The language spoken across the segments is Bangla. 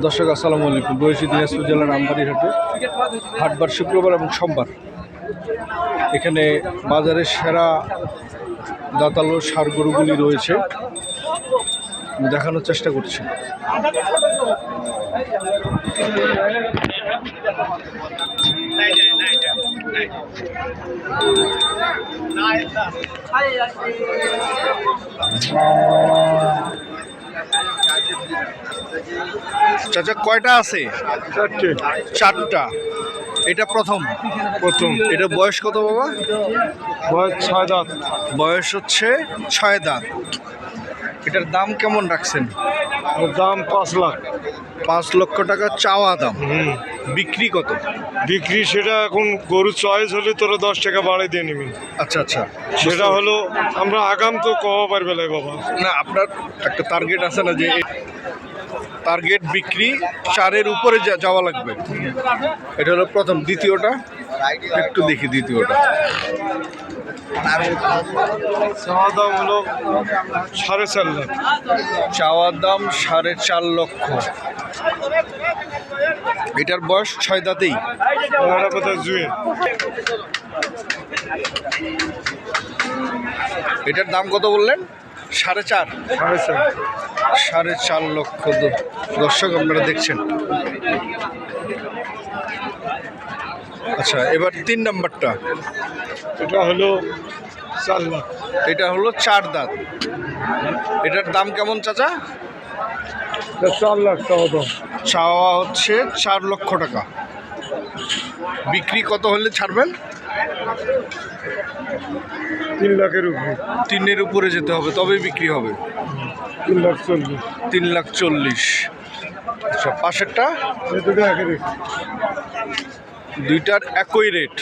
দর্শক আসসালামু আলাইকুম। রয়েছি দিনাজপুর জেলার আমবাড়ির হাটে। হাটবার শুক্রবার এবং সোমবার। এখানে বাজারের সেরা দাতালো ষাঁড় গরুগুলি রয়েছে, দেখানোর চেষ্টা করছি। চাচা কয়টা আছে? চারটা। এটা প্রথম। এটা বয়স কত বাবা? বয়স 6 দাঁত। বয়স হচ্ছে 6 দাঁত। এটার দাম কেমন রাখছেন? দাম 5 লাখ। 5 লক্ষ টাকা চাওয়া দাম। বিক্রি কত? বিক্রি সেটা এখন গরু চয়েস হলে তোরা 10 টাকা বাড়াই দিয়ে নিবি। আচ্ছা আচ্ছা, সেটা হলো আমরা আগাম তো কওয়া পারবে না বাবা। না, আপনার একটা টার্গেট আছে না, যে টার্গেট বিক্রি 4-এর উপরে যাওয়া লাগবে। এটা হলো প্রথম। দ্বিতীয়টা একটু দেখি। দ্বিতীয়টা চাওয়া দাম হলো 4.5 লাখ। চাওয়া দাম 4.5 লক্ষ। এটার বয়স 6 দাঁতেই। এটার দাম কত বললেন? 4.5। 4.5 লক্ষ। দর্শক আপনারা দেখছেন। আচ্ছা, এবার 3 নম্বরটা। এটা হলো 4 লাখ। এটা হলো 4 দাঁত। এটার দাম কেমন চাচা? 4 লাখ চাওয়া দাম। চাওয়া হচ্ছে 4 লক্ষ টাকা। বিক্রি কত হলে ছাড়বেন? 3 লাখের উপরে। 3-এর উপরে যেতে হবে, তবেই বিক্রি হবে। 3,40,000। 3,40,000। আচ্ছা, পাশেরটা? দুইটার একই রেট।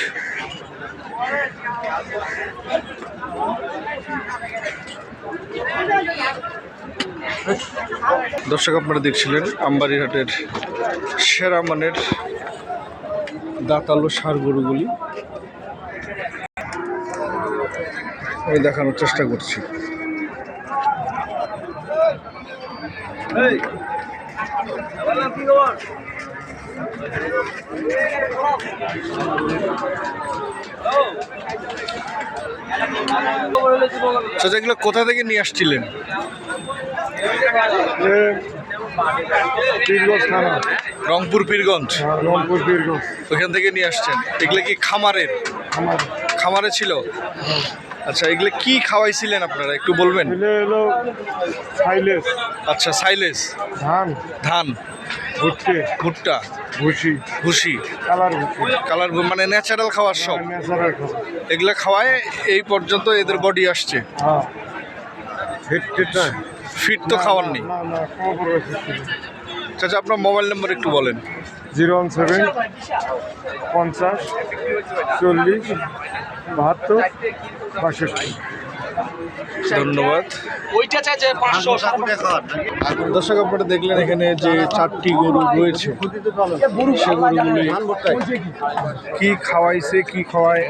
দর্শক আপনারা দেখছিলেন আমবাড়ির হাটের সেরা মানের দাঁতালো ষাঁড় গরুগুলি। আমি দেখানোর চেষ্টা করছি। চাচা, এগুলো কোথা থেকে নিয়ে আসছিলেন? রংপুর পীরগঞ্জ। রংপুর পীরগঞ্জ। ওইখান থেকে নিয়ে আসছেন। এগুলো কি খামারের? খামারে ছিল। আচ্ছা, এগুলো কি খাওয়াইছিলেন আপনারা একটু বলবেন? সাইলেজ। আচ্ছা, সাইলেজ। ধান, ভুট্টা, ভুসি, কালার মানে ন্যাচারাল খাওয়ার সব। এগুলো খাওয়ায় এই পর্যন্ত এদের বডি আসছে। ফিট তো খাওয়ার নেই। চাচা, আপনার মোবাইল নাম্বার একটু বলেন। 017 50 40 72 62। ধন্যবাদ। দর্শক আপনারা দেখলেন এখানে যে 4টি গরু রয়েছে, সে গরুগুলি কি খাওয়াইছে, কি খাওয়ায়,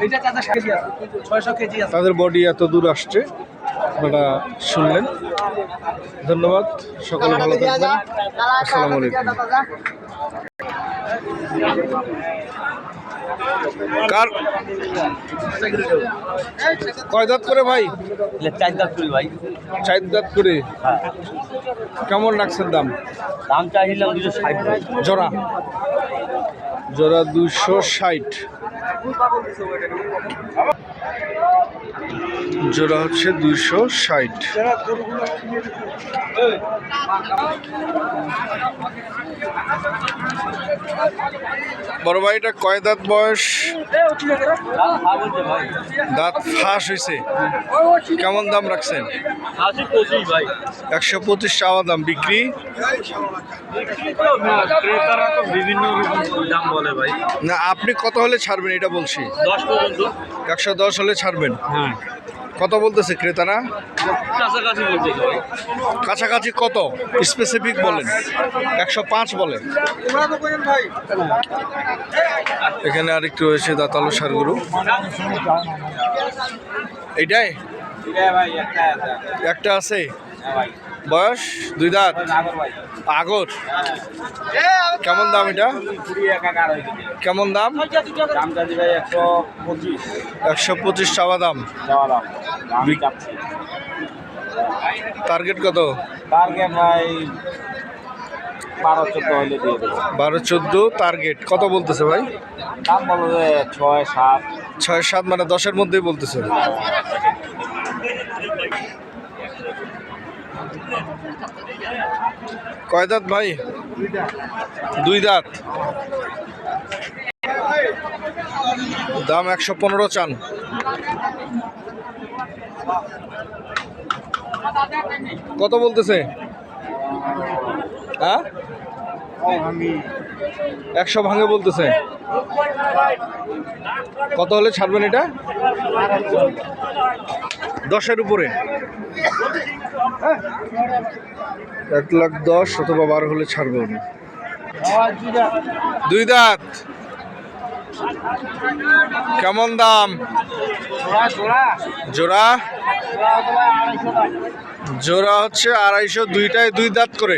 তাদের বডি এত দূর আসছে, আপনারা শুনলেন। ধন্যবাদ। সকলে ভালো থাকবেন। আসসালামু আলাইকুম। কার কয় দাঁত করে ভাই? 4 দাঁত করে ভাই। 4 দাঁত করে। কেমন রাখছেন দাম? দাম চাইছিলাম 260। জোড়া 260। জোড়া হচ্ছে 260। বড় ভাই, এটা কয় দাঁত বয়স? দাঁত ফাঁস হয়েছে। কেমন দাম রাখছেন? 125 চাওয়া দাম। বিক্রি বিভিন্ন দাম বলে ভাই। না, আপনি কত হলে ছাড়বেন এটা বলছি। 10 পর্যন্ত। 110 হলে ছাড়বেন। হ্যাঁ। কত বলতেছে ক্রেতারা? কাছাকাছি বলতে ভাই। কাছাকাছি কত স্পেসিফিক বলেন? 105 বলেন। এখানে আরেকটু রয়েছে দাঁতালো ষাঁড় গরু। এইটাই একটা আছে। বয়স 2 দাঁত। আগর কেমন দাম এটা? কেমন দাম? 125 চাওয়া দাম। টার্গেট কত? 12-14 টার্গেট। কত বলতেছে ভাই? দাম বলো যে 6-7। 6-7 মানে 10-এর মধ্যেই বলতেছে। কয় দাঁত ভাই? 2 দাঁত। দাম 115 চান। কত বলতেছে? হ্যাঁ 100 ভাঙে বলতেছে। কত হলে ছাড়বেন এটা? 10-এর উপরে। 1,10,000 অথবা 12 হলে ছাড়বে উনি। 2 দাঁত। কেমন দাম? জোড়া জোড়া হচ্ছে 250, দুইটায় 2 দাঁত করে।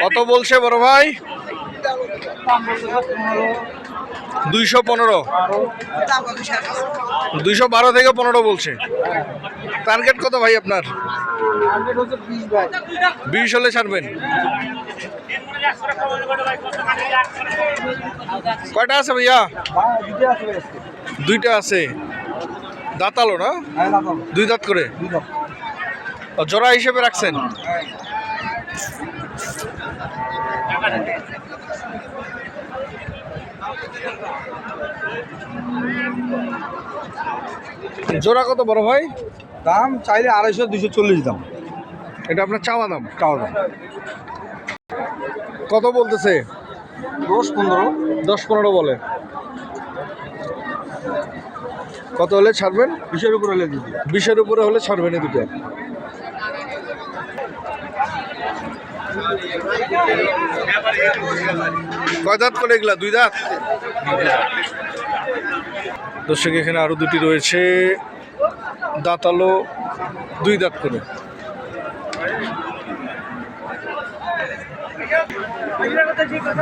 কত বলছে বড় ভাই? 215। 212 থেকে 15 বলছে। টার্গেট কত ভাই আপনার? 20 হলে ছাড়বেন। কয়টা আছে ভাইয়া? 2টা আছে। দাঁতালো না? 2 দাঁত করে। জোড়া হিসেবে রাখছেন? জোড়া কত বড় ভাই? দাম চাইলে 250-240 দাম। এটা আপনার চাওয়া দাম? চাওয়া দাম। কত বলতেছে? 10-15। 10-15 বলে। কত হলে ছাড়বেন? 20-এর উপরে হলে দিবি। 20-এর উপরে হলে ছাড়বেন এই দুটো। কয় দাঁত করে এগুলা? 2 দাঁত। দর্শক এখানে আরো 2টি রয়েছে, দাঁতালো 2 দাঁত করে।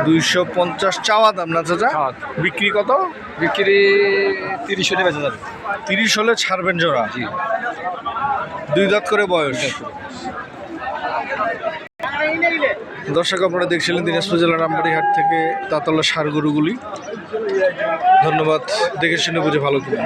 $250 চাওয়া দাম না চাচা? বিক্রি কত? বিক্রি 30 হলে বেচা যাবে। 30 হলে ছাড়বেন জোড়া? 2 দাঁত করে বয়স। দর্শক আপনারা দেখছিলেন দিনাজপুর জেলার আমবাড়ি হাট থেকে দাঁতালো ষাঁড় গরুগুলি। ধন্যবাদ। দেখে শুনে বুঝে ভালো করুন।